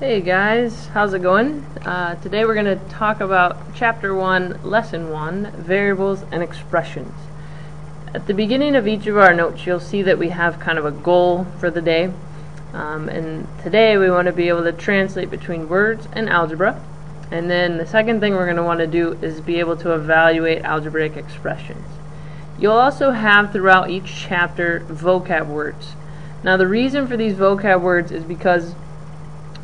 Hey guys, how's it going? Today we're going to talk about Chapter 1, Lesson 1, Variables and Expressions. At the beginning of each of our notes you'll see that we have kind of a goal for the day. And today we want to be able to translate between words and algebra. And then the second thing we're going to want to do is be able to evaluate algebraic expressions. You'll also have throughout each chapter vocab words. Now the reason for these vocab words is because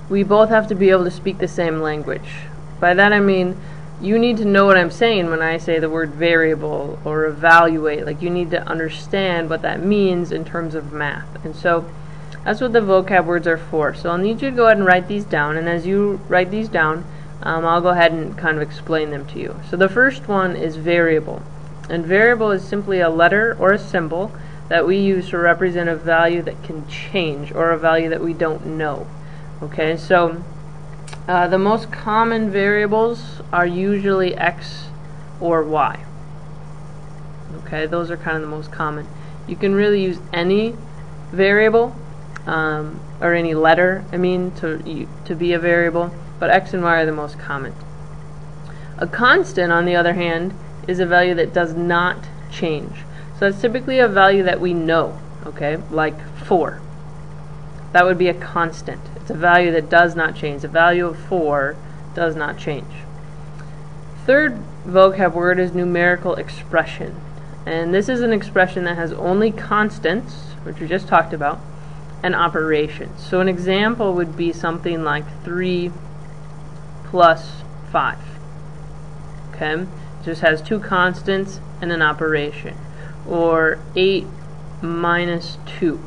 we both have to be able to speak the same language. By that I mean you need to know what I'm saying when I say the word variable or evaluate. Like, you need to understand what that means in terms of math. And so that's what the vocab words are for. So I'll need you to go ahead and write these down, and as you write these down I'll go ahead and kind of explain them to you. So the first one is variable. And variable is simply a letter or a symbol that we use to represent a value that can change or a value that we don't know. Okay, so the most common variables are usually x or y. Okay, those are kind of the most common. You can really use any variable or any letter, to be a variable, but x and y are the most common. A constant, on the other hand, is a value that does not change. So it's typically a value that we know, okay, like 4. That would be a constant. It's a value that does not change. The value of 4 does not change. Third vocab word is numerical expression. And this is an expression that has only constants, which we just talked about, and operations. So an example would be something like 3 plus 5. Okay? It just has two constants and an operation. Or 8 minus 2.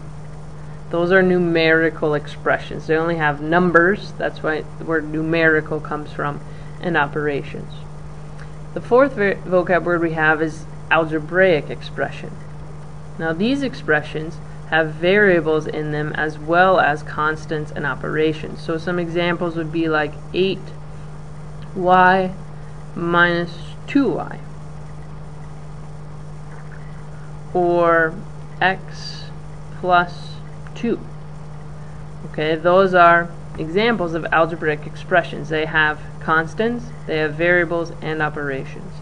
Those are numerical expressions. They only have numbers. That's why the word numerical comes from, and operations. The fourth vocab word we have is algebraic expression. Now these expressions have variables in them as well as constants and operations. So some examples would be like 8y minus 2y, or x plus 2. Okay, those are examples of algebraic expressions. They have constants, they have variables, and operations.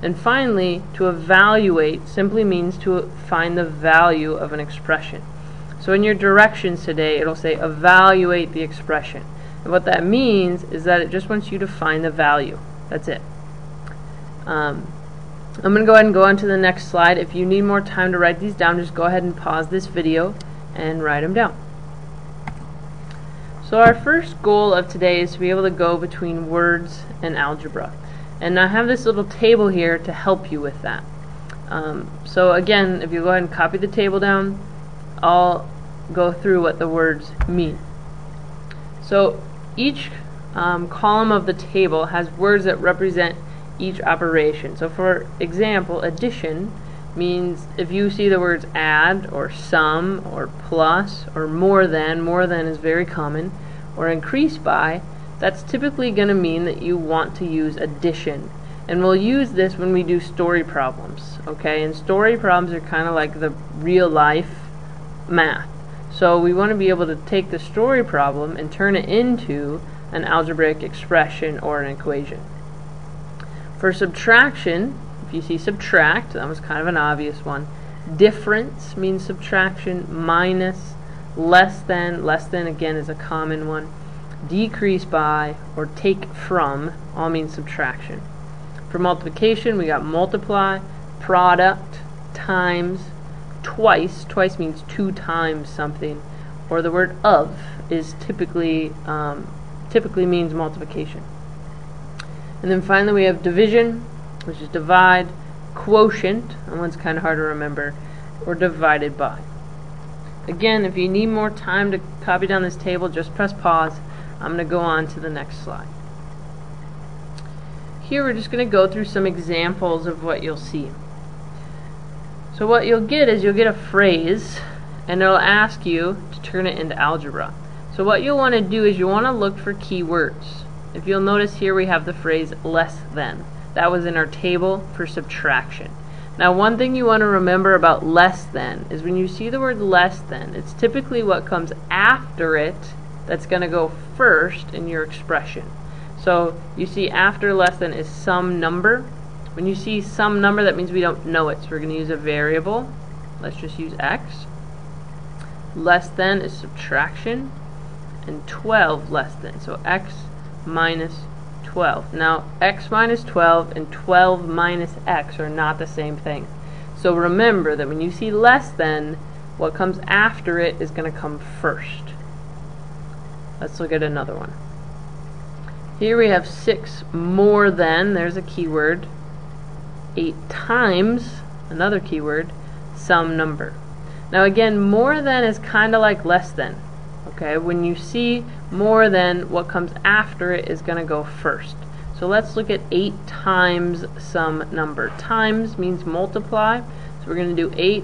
And finally, to evaluate simply means to find the value of an expression. So in your directions today, it'll say evaluate the expression. And what that means is that it just wants you to find the value. That's it. I'm going to go ahead and go on to the next slide. If you need more time to write these down, just go ahead and pause this video and write them down. So our first goal of today is to be able to go between words and algebra. And I have this little table here to help you with that. So again, if you go ahead and copy the table down, I'll go through what the words mean. So each column of the table has words that represent each operation. So for example, addition means if you see the words add or sum or plus or more than is very common, or increase by, that's typically going to mean that you want to use addition. And we'll use this when we do story problems. Okay, and story problems are kind of like the real life math. So we want to be able to take the story problem and turn it into an algebraic expression or an equation. For subtraction, if you see subtract, that was kind of an obvious one. Difference means subtraction. Minus, less than again is a common one. Decrease by or take from all means subtraction. For multiplication, we got multiply, product, times, twice. Twice means 2 times something. Or the word of is typically means multiplication. And then finally we have division, which is divide, quotient, that one's kind of hard to remember, or divided by. Again, if you need more time to copy down this table, just press pause. I'm going to go on to the next slide. Here we're just going to go through some examples of what you'll see. So what you'll get is you'll get a phrase, and it'll ask you to turn it into algebra. So what you'll want to do is you want to look for keywords. If you'll notice here we have the phrase less than. That was in our table for subtraction. Now one thing you want to remember about less than is when you see the word less than, it's typically what comes after it that's going to go first in your expression. So you see after less than is some number. When you see some number, that means we don't know it, so we're going to use a variable. Let's just use x. Less than is subtraction, and 12 less than, so x minus 12. Now x minus 12 and 12 minus x are not the same thing. So remember that when you see less than, what comes after it is going to come first. Let's look at another one. Here we have 6 more than, there's a keyword, 8 times, another keyword, some number. Now again, more than is kind of like less than. Okay, when you see more than, what comes after it is going to go first. So let's look at 8 times some number. Times means multiply, so we're going to do 8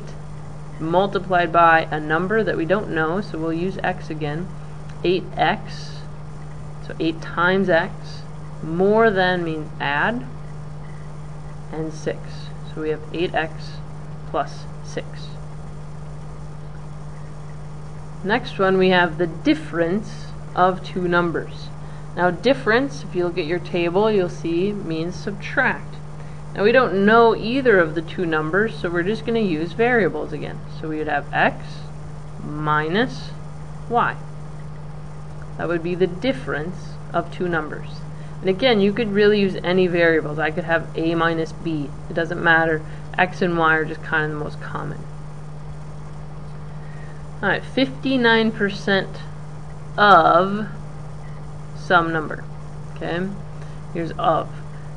multiplied by a number that we don't know, so we'll use x again. 8x, so 8 times x. More than means add, and 6. So we have 8x plus 6. Next one, we have the difference of two numbers. Now difference, if you look at your table, you'll see means subtract. Now we don't know either of the two numbers, so we're just going to use variables again. So we would have x minus y. That would be the difference of two numbers. And again, you could really use any variables. I could have a minus b. It doesn't matter. X and y are just kind of the most common. Alright, 59% of some number. Okay, here's of.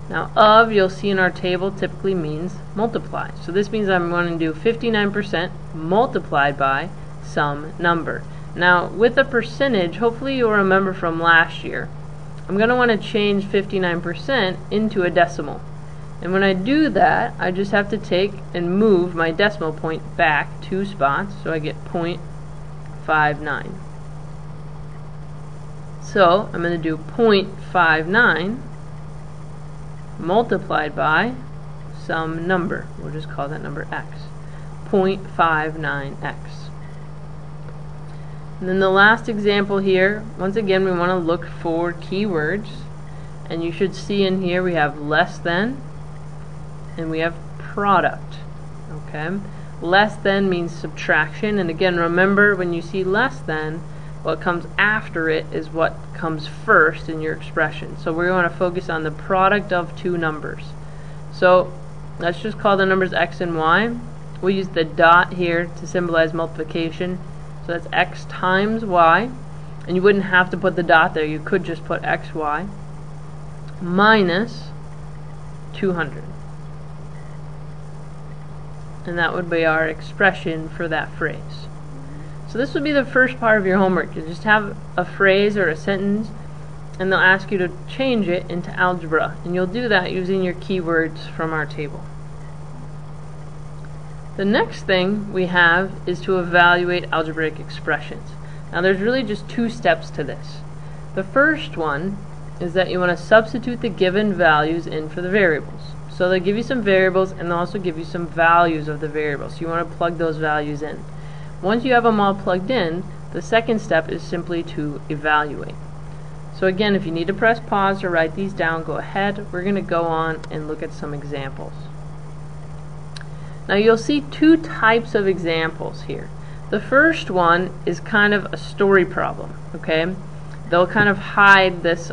Now of, you'll see in our table, typically means multiply. So this means I'm going to do 59% multiplied by some number. Now with a percentage, hopefully you'll remember from last year, I'm going to want to change 59% into a decimal. And when I do that, I just have to take and move my decimal point back 2 spots, so I get 0.59. So I'm going to do 0.59 multiplied by some number. We'll just call that number x. 0.59x. And then the last example here, once again we want to look for keywords, and you should see in here we have less than and we have product. Okay, less than means subtraction, and again remember when you see less than, what comes after it is what comes first in your expression. So we want to focus on the product of two numbers. So let's just call the numbers x and y. We'll use the dot here to symbolize multiplication. So that's x times y, and you wouldn't have to put the dot there, you could just put xy minus 200. And that would be our expression for that phrase. So this would be the first part of your homework. You just have a phrase or a sentence, and they'll ask you to change it into algebra, and you'll do that using your keywords from our table. The next thing we have is to evaluate algebraic expressions. Now there's really just 2 steps to this. The first one is that you want to substitute the given values in for the variables. So they give you some variables and they'll also give you some values of the variables. So you want to plug those values in. Once you have them all plugged in, the second step is simply to evaluate. So again, if you need to press pause or write these down, go ahead. We're going to go on and look at some examples. Now you'll see 2 types of examples here. The first one is kind of a story problem. Okay, they'll kind of hide this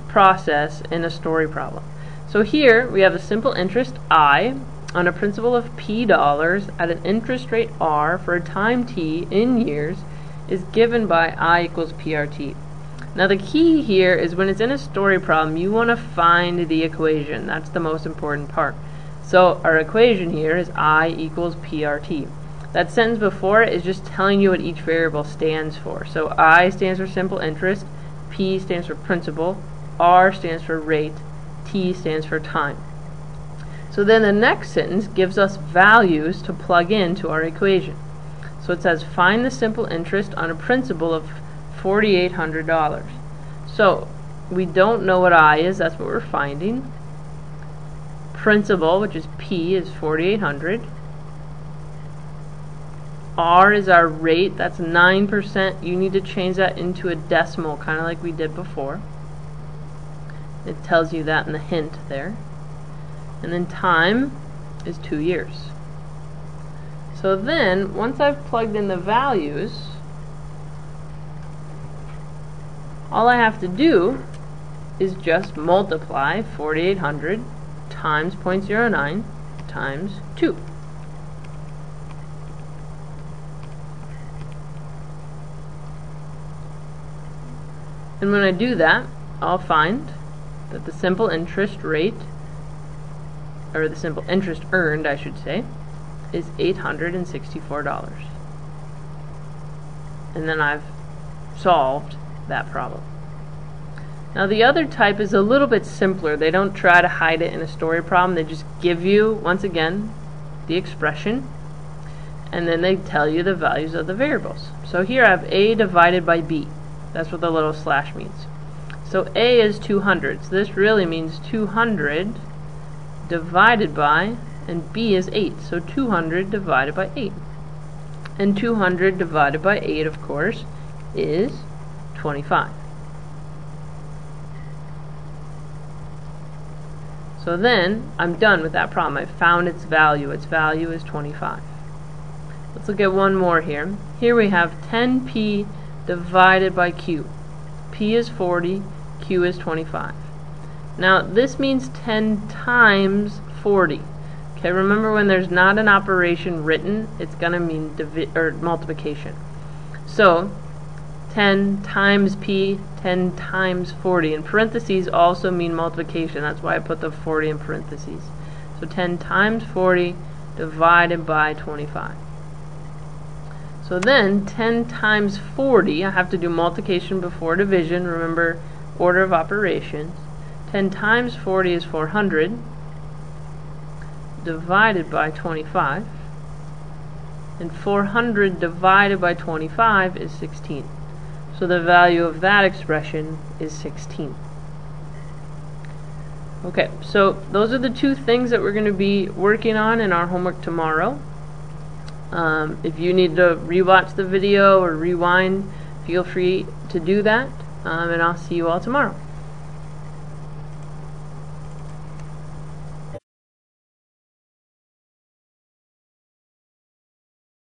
process in a story problem. So here we have a simple interest I on a principal of P dollars at an interest rate R for a time T in years is given by I equals PRT. Now the key here is when it's in a story problem, you want to find the equation. That's the most important part. So our equation here is I equals PRT. That sentence before it is just telling you what each variable stands for. So I stands for simple interest, P stands for principal, R stands for rate, T stands for time. So then the next sentence gives us values to plug into our equation. So it says find the simple interest on a principal of $4,800. So we don't know what I is, that's what we're finding. Principal, which is P, is 4,800. R is our rate. That's 9%. You need to change that into a decimal, kind of like we did before. It tells you that in the hint there. And then time is 2 years. So then, once I've plugged in the values, all I have to do is just multiply 4,800 times 0.09 times 2. And when I do that, I'll find that the simple interest rate, or the simple interest earned, I should say, is $864. And then I've solved that problem. Now the other type is a little bit simpler. They don't try to hide it in a story problem. They just give you, once again, the expression, and then they tell you the values of the variables. So here I have A divided by B. That's what the little slash means. So A is 200. So this really means 200 divided by, and B is 8. So 200 divided by 8. And 200 divided by 8, of course, is 25. So then, I'm done with that problem. I've found its value. Its value is 25. Let's look at one more here. Here we have 10p divided by q. P is 40, q is 25. Now, this means 10 times 40. Okay, remember when there's not an operation written, it's going to mean multiplication. So, 10 times p, 10 times 40. In parentheses also mean multiplication. That's why I put the 40 in parentheses. So 10 times 40 divided by 25. So then 10 times 40, I have to do multiplication before division. Remember, order of operations. 10 times 40 is 400 divided by 25. And 400 divided by 25 is 16. So the value of that expression is 16. Okay, so those are the two things that we're going to be working on in our homework tomorrow. If you need to rewatch the video or rewind, feel free to do that, and I'll see you all tomorrow.